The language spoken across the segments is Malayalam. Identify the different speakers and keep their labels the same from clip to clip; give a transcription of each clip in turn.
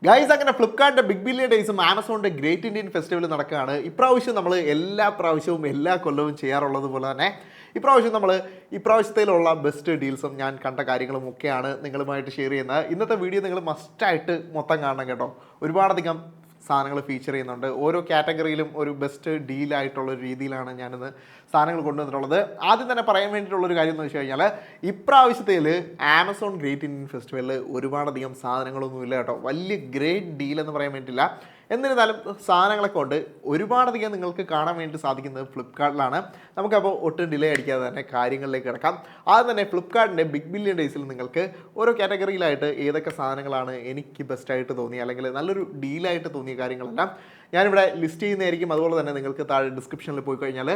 Speaker 1: ഗൈസ് അങ്ങനെ ഫ്ലിപ്കാർട്ടിൻ്റെ ബിഗ് ബില്യൺ ഡേയ്സും ആമസോണിൻ്റെ ഗ്രേറ്റ് ഇന്ത്യൻ ഫെസ്റ്റിവൽ നടക്കുകയാണ്. ഇപ്രാവശ്യം നമ്മൾ എല്ലാ പ്രാവശ്യവും എല്ലാ കൊല്ലവും ചെയ്യാറുള്ളത് പോലെ തന്നെ ഇപ്രാവശ്യം നമ്മൾ ഇപ്രാവശ്യത്തിലുള്ള ബെസ്റ്റ് ഡീൽസും ഞാൻ കണ്ട കാര്യങ്ങളും ഒക്കെയാണ് നിങ്ങളുമായിട്ട് ഷെയർ ചെയ്യുന്നത്. ഇന്നത്തെ വീഡിയോ നിങ്ങൾ മസ്റ്റായിട്ട് മൊത്തം കാണണം കേട്ടോ. ഒരുപാടധികം സാധനങ്ങൾ ഫീച്ചർ ചെയ്യുന്നുണ്ട്. ഓരോ കാറ്റഗറിയിലും ഒരു ബെസ്റ്റ് ഡീലായിട്ടുള്ള ഒരു രീതിയിലാണ് ഞാനിന്ന് സാധനങ്ങൾ കൊണ്ടുവന്നിട്ടുള്ളത്. ആദ്യം തന്നെ പറയാൻ വേണ്ടിയിട്ടുള്ളൊരു കാര്യം എന്ന് വെച്ച് കഴിഞ്ഞാൽ ഇപ്രാവശ്യത്തിൽ ആമസോൺ ഗ്രേറ്റ് ഇന്ത്യൻ ഫെസ്റ്റിവലിൽ ഒരുപാടധികം സാധനങ്ങളൊന്നുമില്ല കേട്ടോ. വലിയ ഗ്രേറ്റ് ഡീൽ എന്ന് പറയാൻ വേണ്ടിയില്ല. എന്നിരുന്നാലും സാധനങ്ങളൊക്കെ ഉണ്ട്. ഒരുപാടധികം നിങ്ങൾക്ക് കാണാൻ വേണ്ടി സാധിക്കുന്നത് ഫ്ലിപ്കാർട്ടിലാണ്. നമുക്കപ്പോൾ ഒട്ടും ഡിലേ അടിക്കാതെ തന്നെ കാര്യങ്ങളിലേക്ക് കിടക്കാം. ആദ്യം തന്നെ ഫ്ലിപ്കാർട്ടിൻ്റെ ബിഗ് ബില്യൺ ഡേയ്സിൽ നിങ്ങൾക്ക് ഓരോ കാറ്റഗറിയിലായിട്ട് ഏതൊക്കെ സാധനങ്ങളാണ് എനിക്ക് ബെസ്റ്റായിട്ട് തോന്നിയ അല്ലെങ്കിൽ നല്ലൊരു ഡീലായിട്ട് തോന്നിയ കാര്യങ്ങളെല്ലാം ഞാനിവിടെ ലിസ്റ്റ് ചെയ്യുന്നതായിരിക്കും. അതുപോലെ തന്നെ നിങ്ങൾക്ക് താഴെ ഡിസ്ക്രിപ്ഷനിൽ പോയി കഴിഞ്ഞാൽ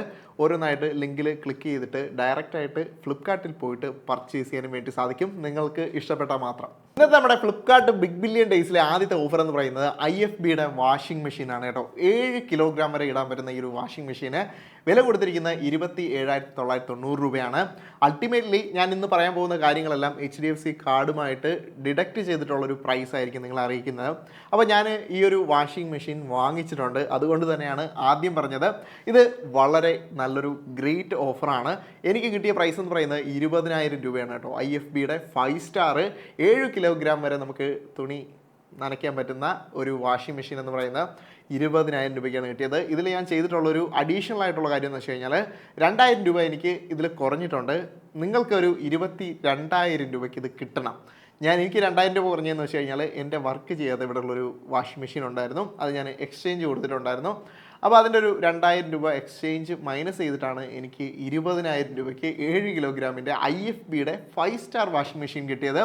Speaker 1: ഓരോന്നായിട്ട് ലിങ്കിൽ ക്ലിക്ക് ചെയ്തിട്ട് ഡയറക്റ്റായിട്ട് ഫ്ലിപ്കാർട്ടിൽ പോയിട്ട് പർച്ചേസ് ചെയ്യാനും വേണ്ടി സാധിക്കും, നിങ്ങൾക്ക് ഇഷ്ടപ്പെട്ടാൽ മാത്രം. ഇന്നത്തെ നമ്മുടെ ഫ്ലിപ്കാർട്ട് ബിഗ് ബില്യൺ ഡേയ്സിലെ ആദ്യത്തെ ഓഫർ എന്ന് പറയുന്നത് IFBയുടെ വാഷിംഗ് മെഷീനാണ് കേട്ടോ. 7 കിലോഗ്രാം വരെ ഇടാൻ പറ്റുന്ന ഈ ഒരു വാഷിംഗ് മെഷീന് വില കൊടുത്തിരിക്കുന്നത് 27,990 രൂപയാണ്. അൾട്ടിമേറ്റ്ലി ഞാൻ ഇന്ന് പറയാൻ പോകുന്ന കാര്യങ്ങളെല്ലാം HDFC കാർഡുമായിട്ട് ഡിഡക്റ്റ് ചെയ്തിട്ടുള്ളൊരു പ്രൈസ് ആയിരിക്കും നിങ്ങളെ അറിയിക്കുന്നത്. അപ്പോൾ ഞാൻ ഈ ഒരു വാഷിംഗ് മെഷീൻ വാങ്ങിച്ചിട്ടുണ്ട്. അതുകൊണ്ട് തന്നെയാണ് ആദ്യം പറഞ്ഞത്. ഇത് വളരെ നല്ലൊരു ഗ്രേറ്റ് ഓഫറാണ്. എനിക്ക് കിട്ടിയ പ്രൈസ് എന്ന് പറയുന്നത് 20,000 രൂപയാണ് കേട്ടോ. IFBയുടെ 5 സ്റ്റാർ 7 കിലോഗ്രാം വരെ നമുക്ക് തുണി നനയ്ക്കാൻ പറ്റുന്ന ഒരു വാഷിംഗ് മെഷീൻ എന്ന് പറയുന്നത് 20,000 രൂപയ്ക്കാണ് കിട്ടിയത്. ഇതിൽ ഞാൻ ചെയ്തിട്ടുള്ളൊരു അഡീഷണൽ ആയിട്ടുള്ള കാര്യം എന്ന് വെച്ച് കഴിഞ്ഞാൽ 2,000 രൂപ എനിക്ക് ഇതിൽ കുറഞ്ഞിട്ടുണ്ട്. നിങ്ങൾക്കൊരു 22,000 രൂപയ്ക്ക് ഇത് കിട്ടണം. എനിക്ക് 2,000 രൂപ കുറഞ്ഞതെന്ന് വെച്ച് കഴിഞ്ഞാൽ എൻ്റെ വർക്ക് ചെയ്യാതെ ഇവിടെ ഉള്ളൊരു വാഷിംഗ് മെഷീൻ ഉണ്ടായിരുന്നു. അത് ഞാൻ എക്സ്ചേഞ്ച് കൊടുത്തിട്ടുണ്ടായിരുന്നു. അപ്പോൾ അതിൻ്റെ ഒരു 2,000 രൂപ എക്സ്ചേഞ്ച് മൈനസ് ചെയ്തിട്ടാണ് എനിക്ക് 20,000 രൂപയ്ക്ക് 7 കിലോഗ്രാമിൻ്റെ IFBയുടെ 5 സ്റ്റാർ വാഷിംഗ് മെഷീൻ കിട്ടിയത്.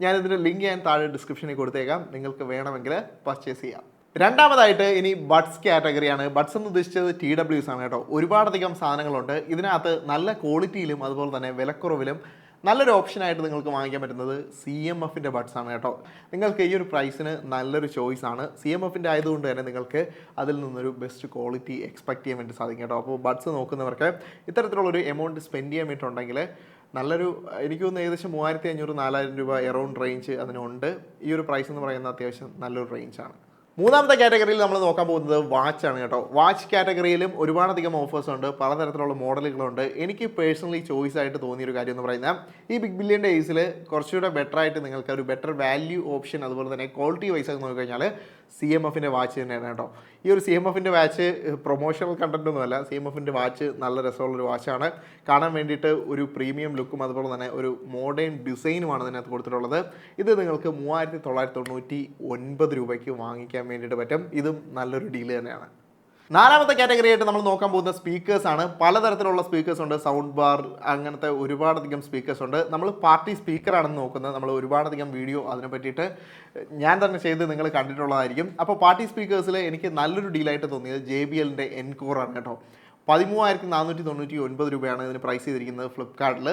Speaker 1: ഞാനിതിൻ്റെ ലിങ്ക് ഞാൻ താഴെ ഡിസ്ക്രിപ്ഷനിൽ കൊടുത്തേക്കാം, നിങ്ങൾക്ക് വേണമെങ്കിൽ പർച്ചേസ് ചെയ്യാം. രണ്ടാമതായിട്ട് ഇനി ബഡ്സ് കാറ്റഗറിയാണ്. ബഡ്സ് എന്ന് ഉദ്ദേശിച്ചത് TWS ആണ് കേട്ടോ. ഒരുപാടധികം സാധനങ്ങളുണ്ട്. ഇതിനകത്ത് നല്ല ക്വാളിറ്റിയിലും അതുപോലെ തന്നെ വിലക്കുറവിലും നല്ലൊരു ഓപ്ഷനായിട്ട് നിങ്ങൾക്ക് വാങ്ങിക്കാൻ പറ്റുന്നത് CMFൻ്റെ ബഡ്സ് ആണ് കേട്ടോ. നിങ്ങൾക്ക് ഈ ഒരു പ്രൈസിന് നല്ലൊരു ചോയ്സാണ്. CMFൻ്റെ ആയതുകൊണ്ട് തന്നെ നിങ്ങൾക്ക് അതിൽ നിന്നൊരു ബെസ്റ്റ് ക്വാളിറ്റി എക്സ്പെക്ട് ചെയ്യാൻ വേണ്ടി സാധിക്കും കേട്ടോ. അപ്പോൾ ബഡ്സ് നോക്കുന്നവർക്ക് ഇത്തരത്തിലുള്ളൊരു എമൗണ്ട് സ്പെൻഡ് ചെയ്യാൻ വേണ്ടിയിട്ടുണ്ടെങ്കിൽ നല്ലൊരു, എനിക്ക് തോന്നുന്നു ഏകദേശം 3,500-4,000 രൂപ എറൗണ്ട് റേഞ്ച് അതിനുണ്ട്. ഈ ഒരു പ്രൈസ് എന്ന് പറയുന്നത് അത്യാവശ്യം നല്ലൊരു റേഞ്ചാണ്. മൂന്നാമത്തെ കാറ്റഗറിയിൽ നമ്മൾ നോക്കാൻ പോകുന്നത് വാച്ചാണ് കേട്ടോ. വാച്ച് കാറ്റഗറിയിലും ഒരുപാടധികം ഓഫേഴ്സ് ഉണ്ട്, പലതരത്തിലുള്ള മോഡലുകളുണ്ട്. എനിക്ക് പേഴ്സണലി ചോയ്സ് ആയിട്ട് തോന്നിയൊരു കാര്യം എന്ന് പറയുന്നത് ഈ ബിഗ് ബില്യൺ ഡേയ്സിൽ കുറച്ചുകൂടെ ബെറ്റർ ആയിട്ട് നിങ്ങൾക്ക് ഒരു ബെറ്റർ വാല്യൂ ഓപ്ഷൻ അതുപോലെ തന്നെ ക്വാളിറ്റി വൈസ് ഒക്കെ നോക്കിക്കഴിഞ്ഞാൽ CMFൻ്റെ വാച്ച് തന്നെയാണ് കേട്ടോ. ഈ ഒരു CMFൻ്റെ വാച്ച് പ്രൊമോഷണൽ കണ്ടന്റ് ഒന്നുമല്ല. CMFൻ്റെ വാച്ച് നല്ല രസമുള്ളൊരു വാച്ചാണ്. കാണാൻ വേണ്ടിയിട്ട് ഒരു പ്രീമിയം ലുക്കും അതുപോലെ തന്നെ ഒരു മോഡേൺ ഡിസൈനുമാണ് ഇതിനകത്ത് കൊടുത്തിട്ടുള്ളത്. ഇത് നിങ്ങൾക്ക് 3,999 രൂപയ്ക്ക് വാങ്ങിക്കാൻ വേണ്ടിയിട്ട് പറ്റും. ഇതും നല്ലൊരു ഡീൽ തന്നെയാണ്. നാലാമത്തെ കാറ്റഗറി ആയിട്ട് നമ്മൾ നോക്കാൻ പോകുന്ന സ്പീക്കേഴ്സാണ്. പലതരത്തിലുള്ള സ്പീക്കേഴ്സ് ഉണ്ട്. സൗണ്ട് ബാർ അങ്ങനത്തെ ഒരുപാടധികം സ്പീക്കേഴ്സ് ഉണ്ട്. നമ്മൾ പാർട്ടി സ്പീക്കറാണെന്ന് നോക്കുന്നത്. നമ്മൾ ഒരുപാടധികം വീഡിയോ അതിനെ പറ്റിയിട്ട് ഞാൻ തന്നെ ചെയ്ത് നിങ്ങൾ കണ്ടിട്ടുള്ളതായിരിക്കും. അപ്പോൾ പാർട്ടി സ്പീക്കേഴ്സിൽ എനിക്ക് നല്ലൊരു ഡീലായിട്ട് തോന്നിയത് JBLൻ്റെ Encore ആണ് കേട്ടോ. 13,499 രൂപയാണ് ഇതിന് പ്രൈസ് ചെയ്തിരിക്കുന്നത് ഫ്ലിപ്കാർട്ടിൽ.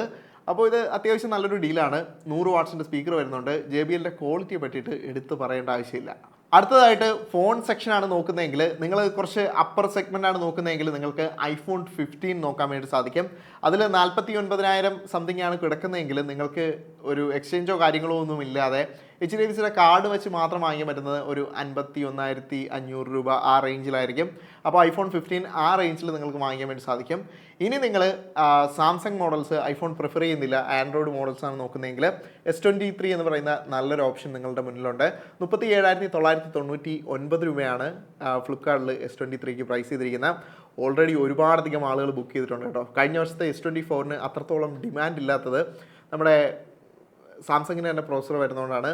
Speaker 1: അപ്പോൾ ഇത് അത്യാവശ്യം നല്ലൊരു ഡീലാണ്. 100 വാട്ട്സിൻ്റെ സ്പീക്കർ വരുന്നുണ്ട്. JBLൻ്റെ ക്വാളിറ്റിയെ പറ്റിയിട്ട് എടുത്ത് പറയേണ്ട ആവശ്യമില്ല. അടുത്തതായിട്ട് ഫോൺ സെക്ഷനാണ് നോക്കുന്നതെങ്കിൽ, നിങ്ങൾ കുറച്ച് അപ്പർ സെഗ്മെൻ്റാണ് നോക്കുന്നതെങ്കിൽ നിങ്ങൾക്ക് iPhone 15 നോക്കാൻ വേണ്ടി സാധിക്കും. അതിൽ 49,000 സംതിങ് ആണ് കിടക്കുന്നതെങ്കിൽ നിങ്ങൾക്ക് ഒരു എക്സ്ചേഞ്ചോ കാര്യങ്ങളോ ഒന്നും ഇല്ലാതെ HDFCയുടെ കാർഡ് വെച്ച് മാത്രം വാങ്ങിക്കാൻ പറ്റുന്നത് ഒരു 51,500 രൂപ ആ റേഞ്ചിലായിരിക്കും. അപ്പോൾ iPhone 15 ആ റേഞ്ചിൽ നിങ്ങൾക്ക് വാങ്ങിക്കാൻ വേണ്ടി സാധിക്കും. ഇനി നിങ്ങൾ സാംസങ് മോഡൽസ് iPhone പ്രിഫർ ചെയ്യുന്നില്ല, ആൻഡ്രോയിഡ് മോഡൽസാണ് നോക്കുന്നതെങ്കിൽ S23 എന്ന് പറയുന്ന നല്ലൊരു ഓപ്ഷൻ നിങ്ങളുടെ മുന്നിലുണ്ട്. 37,999 രൂപയാണ് ഫ്ലിപ്കാർട്ടിൽ S23ക്ക് പ്രൈസ് ചെയ്തിരിക്കുന്നത്. ഓൾറെഡി ഒരുപാടധികം ആളുകൾ ബുക്ക് ചെയ്തിട്ടുണ്ട് കേട്ടോ. കഴിഞ്ഞ വർഷത്തെ S24ന് അത്രത്തോളം ഡിമാൻഡ് ഇല്ലാത്തത് നമ്മുടെ സാംസങ്ങിന് തന്നെ പ്രോസസ്സർ വരുന്നതുകൊണ്ടാണ്.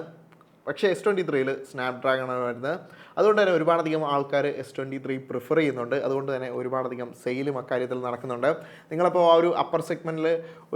Speaker 1: പക്ഷേ S23ൽ സ്നാപ്ഡ്രാഗണാണ് വരുന്നത്. അതുകൊണ്ട് തന്നെ ഒരുപാടധികം ആൾക്കാർ S23 പ്രിഫർ ചെയ്യുന്നുണ്ട്. അതുകൊണ്ട് തന്നെ ഒരുപാടധികം സെയിലും അക്കാര്യത്തിൽ നടക്കുന്നുണ്ട്. നിങ്ങളപ്പോൾ ആ ഒരു അപ്പർ സെഗ്മെൻറ്റിൽ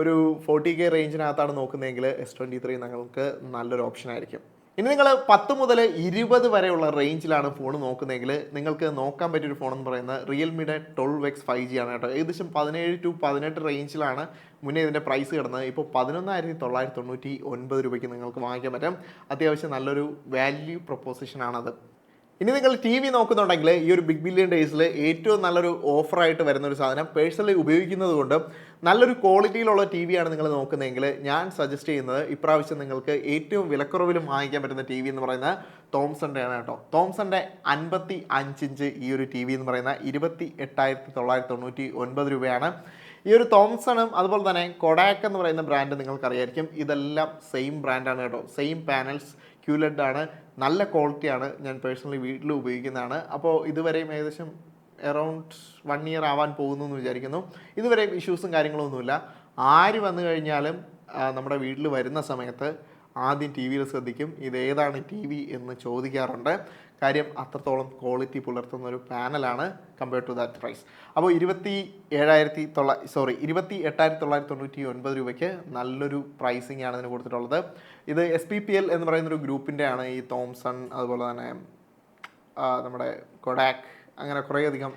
Speaker 1: ഒരു 40K റേഞ്ചിനകത്താണ് നോക്കുന്നതെങ്കിൽ S23 നിങ്ങൾക്ക് നല്ലൊരു ഓപ്ഷനായിരിക്കും. ഇനി നിങ്ങൾ 10 മുതൽ 20 വരെയുള്ള റേഞ്ചിലാണ് ഫോൺ നോക്കുന്നതെങ്കിൽ നിങ്ങൾക്ക് നോക്കാൻ പറ്റിയൊരു ഫോൺ എന്ന് പറയുന്നത് റിയൽമിയുടെ 12X 5G ആണ് കേട്ടോ. ഏകദേശം 17 to 18 റേഞ്ചിലാണ് മുന്നേ ഇതിൻ്റെ പ്രൈസ് കിടന്നത്. ഇപ്പോൾ 11,999 രൂപയ്ക്ക് നിങ്ങൾക്ക് വാങ്ങിക്കാൻ പറ്റും. അത്യാവശ്യം നല്ലൊരു വാല്യൂ പ്രൊപ്പോസിഷനാണത്. ഇനി നിങ്ങൾ ടി വി നോക്കുന്നുണ്ടെങ്കിൽ ഈ ഒരു ബിഗ് ബില്യൺ ഡേയ്സിൽ ഏറ്റവും നല്ലൊരു ഓഫറായിട്ട് വരുന്ന ഒരു സാധനം പേഴ്സണലി ഉപയോഗിക്കുന്നത് കൊണ്ട് നല്ലൊരു ക്വാളിറ്റിയിലുള്ള ടി വിയാണ് നിങ്ങൾ നോക്കുന്നതെങ്കിൽ ഞാൻ സജസ്റ്റ് ചെയ്യുന്നത് ഇപ്രാവശ്യം നിങ്ങൾക്ക് ഏറ്റവും വിലക്കുറവിലും വാങ്ങിക്കാൻ പറ്റുന്ന ടി വി എന്ന് പറയുന്നത് തോംസൻ്റെ ആണ് കേട്ടോ. തോംസൻ്റെ 55 ഇഞ്ച് ഈ ഒരു ടി വി എന്ന് പറയുന്ന 28,999 രൂപയാണ്. ഈ ഒരു തോംസണും അതുപോലെ തന്നെ കൊഡാക്ക് എന്ന് പറയുന്ന ബ്രാൻഡ് നിങ്ങൾക്കറിയായിരിക്കും. ഇതെല്ലാം സെയിം ബ്രാൻഡാണ് കേട്ടോ. സെയിം പാനൽസ്, QLED ആണ്, നല്ല ക്വാളിറ്റിയാണ്. ഞാൻ പേഴ്സണലി വീട്ടിൽ ഉപയോഗിക്കുന്നതാണ്. അപ്പോൾ ഇതുവരെയും ഏകദേശം അറൗണ്ട് 1 ഇയർ ആവാൻ പോകുന്നു എന്ന് വിചാരിക്കുന്നു. ഇതുവരെയും ഇഷ്യൂസും കാര്യങ്ങളൊന്നുമില്ല. ആര് വന്നു കഴിഞ്ഞാലും നമ്മുടെ വീട്ടിൽ വരുന്ന സമയത്ത് ആദ്യം ടി വിയിൽ ശ്രദ്ധിക്കും ഇതേതാണ് ടി വി എന്ന് ചോദിക്കാറുണ്ട്. കാര്യം അത്രത്തോളം ക്വാളിറ്റി പുലർത്തുന്ന ഒരു പാനലാണ് കമ്പയർഡ് ടു ദാറ്റ് പ്രൈസ്. അപ്പോൾ 28,999 രൂപയ്ക്ക് നല്ലൊരു പ്രൈസിംഗ് ആണ് ഇതിന് കൊടുത്തിട്ടുള്ളത്. ഇത് SPPL എന്ന് പറയുന്നൊരു ഗ്രൂപ്പിൻ്റെ ആണ്. ഈ തോംസൺ അതുപോലെ തന്നെ നമ്മുടെ കൊഡാക്ക് അങ്ങനെ കുറേയധികം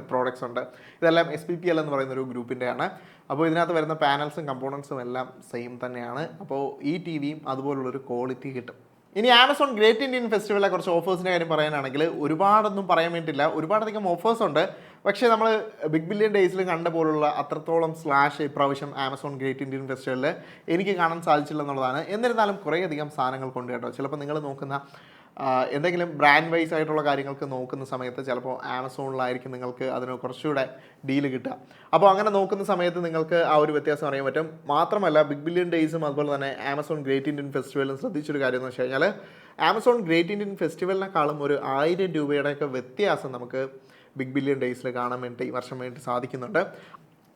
Speaker 1: പ്രോഡക്റ്റ്സ് ഉണ്ട്. ഇതെല്ലാം SPPL എന്ന് പറയുന്നൊരു ഗ്രൂപ്പിൻ്റെ ആണ്. അപ്പോൾ ഇതിനകത്ത് വരുന്ന പാനൽസും കമ്പോണൻസും എല്ലാം സെയിം തന്നെയാണ്. അപ്പോൾ ഈ ടി വിയും അതുപോലുള്ളൊരു ക്വാളിറ്റി കിട്ടും. ഇനി ആമസോൺ ഗ്രേറ്റ് ഇന്ത്യൻ ഫെസ്റ്റിവലിലെ കുറച്ച് ഓഫേഴ്സിൻ്റെ കാര്യം പറയാനാണെങ്കിൽ ഒരുപാടൊന്നും പറയാൻ വേണ്ടിയില്ല. ഒരുപാടധികം ഓഫേഴ്സ് ഉണ്ട്. പക്ഷേ നമ്മൾ ബിഗ് ബില്യൺ ഡേയ്സിൽ കണ്ട പോലുള്ള അത്രത്തോളം സ്ലാഷ് ഇപ്രാവശ്യം ആമസോൺ ഗ്രേറ്റ് ഇന്ത്യൻ ഫെസ്റ്റിവലിൽ എനിക്ക് കാണാൻ സാധിച്ചില്ല എന്നുള്ളതാണ്. എന്നിരുന്നാലും കുറേയധികം സാധനങ്ങൾ കൊണ്ട് കേട്ടോ. ചിലപ്പോൾ നിങ്ങൾ നോക്കുന്ന എന്തെങ്കിലും ബ്രാൻഡ് വൈസ് ആയിട്ടുള്ള കാര്യങ്ങൾക്ക് നോക്കുന്ന സമയത്ത് ചിലപ്പോൾ ആമസോണിലായിരിക്കും നിങ്ങൾക്ക് അതിന് കുറച്ചുകൂടെ ഡീല് കിട്ടുക. അപ്പോൾ അങ്ങനെ നോക്കുന്ന സമയത്ത് നിങ്ങൾക്ക് ആ ഒരു വ്യത്യാസം അറിയാൻ പറ്റും. മാത്രമല്ല ബിഗ് ബില്യൺ ഡേയ്സും അതുപോലെ തന്നെ ആമസോൺ ഗ്രേറ്റ് ഇന്ത്യൻ ഫെസ്റ്റിവലും ശ്രദ്ധിച്ചൊരു കാര്യം എന്ന് വെച്ച് കഴിഞ്ഞാൽ ആമസോൺ ഗ്രേറ്റ് ഇന്ത്യൻ ഫെസ്റ്റിവലിനെക്കാളും ഒരു 1000 രൂപയുടെയൊക്കെ വ്യത്യാസം നമുക്ക് ബിഗ് ബില്യൺ ഡേയ്സിൽ കാണാൻ വേണ്ടി ഈ വർഷം വേണ്ടി സാധിക്കുന്നുണ്ട്.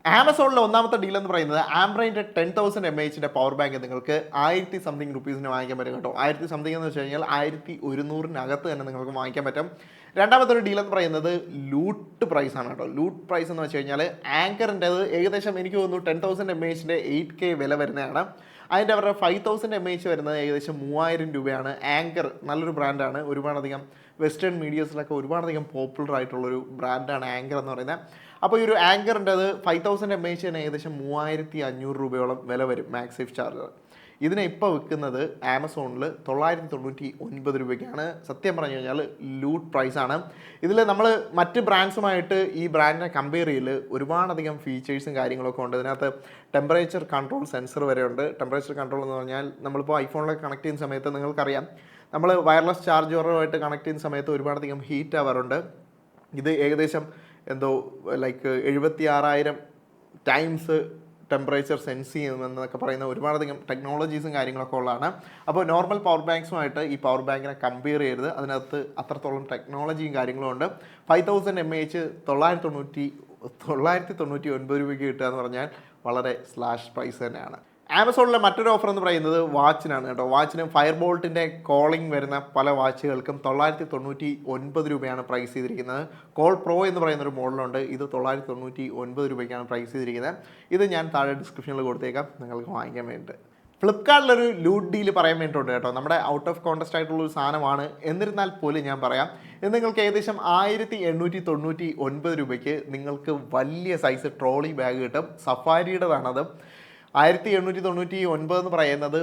Speaker 1: ആമസോണിലെ ഒന്നാമത്തെ ഡീൽ എന്ന് പറയുന്നത് ആംബ്രൈൻ്റെ 10,000 mAh പവർ ബാങ്ക് നിങ്ങൾക്ക് 1000 സംതിങ് റുപ്പീസിന് വാങ്ങിക്കാൻ പറ്റും കേട്ടോ. 1000 സംതിങ് എന്ന് വെച്ച് കഴിഞ്ഞാൽ 1100-നകത്ത് തന്നെ നിങ്ങൾക്ക് വാങ്ങിക്കാൻ പറ്റും. രണ്ടാമത്തെ ഒരു ഡീൽ എന്ന് പറയുന്നത് ലൂട്ട് പ്രൈസ് ആണ് കേട്ടോ. ലൂട്ട് പ്രൈസ് എന്ന് വെച്ച് കഴിഞ്ഞാൽ ആങ്കറിൻ്റെത് ഏകദേശം എനിക്ക് തോന്നുന്നു 10,000 mAh 8K വില വരുന്നതാണ്. അതിൻ്റെ അവരുടെ 5,000 mAh വരുന്നത് ഏകദേശം 3000 രൂപയാണ്. ആങ്കർ നല്ലൊരു ബ്രാൻഡാണ്. ഒരുപാടധികം വെസ്റ്റേൺ മീഡിയസിലൊക്കെ ഒരുപാടധികം പോപ്പുലർ ആയിട്ടുള്ളൊരു ബ്രാൻഡാണ് ആങ്കർ എന്ന് പറയുന്നത്. അപ്പോൾ ഈ ഒരു ആങ്കറിൻ്റെത് 5,000 mAh ഏകദേശം 3500 രൂപയോളം വില വരും മാക്സേഫ് ചാർജർ. ഇതിനെ ഇപ്പോൾ വിൽക്കുന്നത് ആമസോണിൽ 999 രൂപയ്ക്കാണ്. സത്യം പറഞ്ഞു കഴിഞ്ഞാൽ ലൂട്ട് പ്രൈസാണ്. ഇതിൽ നമ്മൾ മറ്റ് ബ്രാൻഡ്സുമായിട്ട് ഈ ബ്രാൻഡിനെ കമ്പയർ ചെയ്യൽ ഒരുപാടധികം ഫീച്ചേഴ്സും കാര്യങ്ങളൊക്കെ ഉണ്ട്. ഇതിനകത്ത് ടെമ്പറേച്ചർ കൺട്രോൾ സെൻസർ വരെ ഉണ്ട്. ടെമ്പറേച്ചർ കൺട്രോൾ എന്ന് പറഞ്ഞാൽ നമ്മളിപ്പോൾ ഐഫോണിലൊക്കെ കണക്ട് ചെയ്യുന്ന സമയത്ത് നിങ്ങൾക്കറിയാം നമ്മൾ വയർലെസ് ചാർജറുമായിട്ട് കണക്ട് ചെയ്യുന്ന സമയത്ത് ഒരുപാടധികം ഹീറ്റ് ആവാറുണ്ട്. ഇത് ഏകദേശം എന്തോ ലൈക്ക് 76,000 ടൈംസ് ടെമ്പറേച്ചർ സെൻസ് ചെയ്യുമെന്നൊക്കെ പറയുന്ന ഒരുപാടധികം ടെക്നോളജീസും കാര്യങ്ങളൊക്കെ ഉള്ളതാണ്. അപ്പോൾ നോർമൽ പവർ ബാങ്ക്സുമായിട്ട് ഈ പവർ ബാങ്കിനെ കമ്പയർ ചെയ്യരുത്. അതിനകത്ത് അത്രത്തോളം ടെക്നോളജിയും കാര്യങ്ങളും ഉണ്ട്. 5,000 mAh 999 രൂപയ്ക്ക് കിട്ടുക എന്ന് പറഞ്ഞാൽ വളരെ സ്ലാഷ് പ്രൈസ് തന്നെയാണ്. ആമസോണിലെ മറ്റൊരു ഓഫർ എന്ന് പറയുന്നത് വാച്ചിനാണ് കേട്ടോ. വാച്ചിന് ഫയർ ബോൾട്ടിൻ്റെ കോളിംഗ് വരുന്ന പല വാച്ചുകൾക്കും 999 രൂപയാണ് പ്രൈസ് ചെയ്തിരിക്കുന്നത്. കോൾ പ്രോ എന്ന് പറയുന്നൊരു മോഡലുണ്ട്. ഇത് 999 രൂപയ്ക്കാണ് പ്രൈസ് ചെയ്തിരിക്കുന്നത്. ഇത് ഞാൻ താഴെ ഡിസ്ക്രിപ്ഷനിൽ കൊടുത്തേക്കാം നിങ്ങൾക്ക് വാങ്ങിക്കാൻ വേണ്ടിയിട്ട്. ഫ്ലിപ്കാർട്ടിലൊരു ലൂട്ട് ഡീൽ പറയാൻ വേണ്ടിയിട്ടുണ്ട് കേട്ടോ. നമ്മുടെ ഔട്ട് ഓഫ് കോൺടെസ്റ്റ് ആയിട്ടുള്ളൊരു സാധനമാണ്. എന്നിരുന്നാൽ പോലും ഞാൻ പറയാം, ഇത് നിങ്ങൾക്ക് ഏകദേശം 1899 രൂപയ്ക്ക് നിങ്ങൾക്ക് വലിയ സൈസ് ട്രോളി ബാഗ് കിട്ടും. സഫാരിയുടേതാണത്. 1899 എന്ന് പറയുന്നത്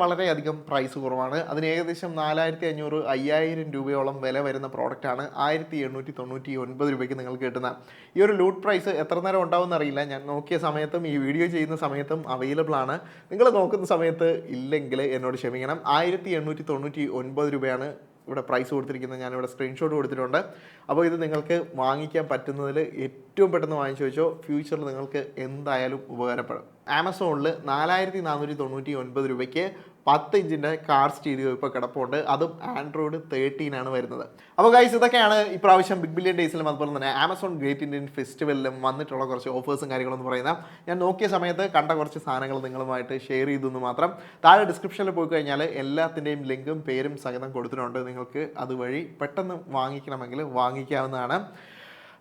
Speaker 1: വളരെയധികം പ്രൈസ് കുറവാണ്. അതിന് ഏകദേശം 4,500-5,000 രൂപയോളം വില വരുന്ന പ്രോഡക്റ്റാണ് 1899 രൂപയ്ക്ക് നിങ്ങൾക്ക് കിട്ടുന്ന. ഈ ഒരു ലൂട്ട് പ്രൈസ് എത്ര നേരം ഉണ്ടാവുമെന്ന് അറിയില്ല. ഞാൻ നോക്കിയ സമയത്തും ഈ വീഡിയോ ചെയ്യുന്ന സമയത്തും അവൈലബിൾ ആണ്. നിങ്ങൾ നോക്കുന്ന സമയത്ത് ഇല്ലെങ്കിൽ എന്നോട് ക്ഷമിക്കണം. 1899 രൂപയാണ് ഇവിടെ പ്രൈസ് കൊടുത്തിരിക്കുന്നത്. ഞാനിവിടെ സ്ക്രീൻഷോട്ട് കൊടുത്തിട്ടുണ്ട്. അപ്പോൾ ഇത് നിങ്ങൾക്ക് വാങ്ങിക്കാൻ പറ്റുന്നതിൽ ഏറ്റവും പെട്ടെന്ന് വാങ്ങിച്ചു വെച്ചോ. ഫ്യൂച്ചറിൽ നിങ്ങൾക്ക് എന്തായാലും ഉപകാരപ്പെടും. ആമസോണിൽ 4,499 രൂപയ്ക്ക് 10 ഇഞ്ചിൻ്റെ കാർ സ്റ്റീരിയോ ഇപ്പോൾ കിടപ്പുണ്ട്. അതും ആൻഡ്രോയിഡ് 13 ആണ് വരുന്നത്. അപ്പോൾ ഗൈസ്, ഇതൊക്കെയാണ് ഇപ്രാവശ്യം ബിഗ് ബില്യൺ ഡേയ്സിലും അതുപോലെ തന്നെ ആമസോൺ ഗ്രേറ്റ് ഇന്ത്യൻ ഫെസ്റ്റിവലിലും വന്നിട്ടുള്ള കുറച്ച് ഓഫേഴ്സും കാര്യങ്ങളെന്ന് പറയുന്നത്. ഞാൻ നോക്കിയ സമയത്ത് കണ്ട കുറച്ച് സാധനങ്ങൾ നിങ്ങളുമായിട്ട് ഷെയർ ചെയ്തെന്ന് മാത്രം. താഴെ ഡിസ്ക്രിപ്ഷനിൽ പോയി കഴിഞ്ഞാൽ എല്ലാത്തിൻ്റെയും ലിങ്കും പേരും സഹിതം കൊടുത്തിട്ടുണ്ട്. നിങ്ങൾക്ക് അതുവഴി പെട്ടെന്ന് വാങ്ങിക്കണമെങ്കിൽ വാങ്ങിക്കാവുന്നതാണ്.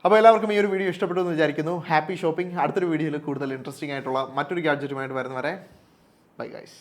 Speaker 1: അപ്പോൾ എല്ലാവർക്കും ഈ ഒരു വീഡിയോ ഇഷ്ടപ്പെട്ടു എന്ന് വിചാരിക്കുന്നു. Happy shopping. അടുത്തൊരു വീഡിയോയിൽ കൂടുതൽ ഇൻട്രസ്റ്റിംഗ് ആയിട്ടുള്ള മറ്റൊരു ഗാഡ്ജറ്റുമായിട്ട് വരുന്നവരെ ബൈ ഗൈസ്.